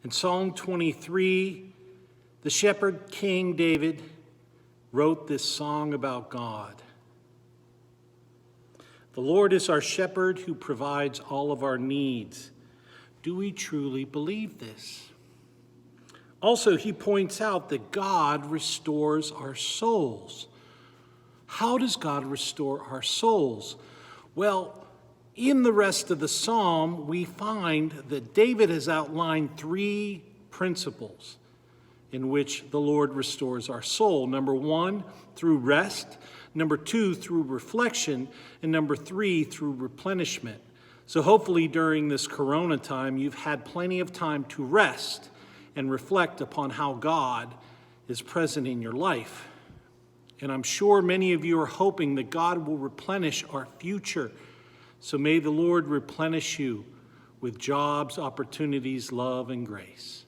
In Psalm 23, the shepherd King David wrote this song about God. The Lord is our shepherd who provides all of our needs. Do we truly believe this? Also, he points out that God restores our souls. How does God restore our souls? Well, in the rest of the psalm, we find that David has outlined three principles in which the Lord restores our soul. Number one, through rest. Number two, through reflection. And number three, through replenishment. So hopefully during this corona time, you've had plenty of time to rest and reflect upon how God is present in your life. And I'm sure many of you are hoping that God will replenish our future. So may the Lord replenish you with jobs, opportunities, love, and grace.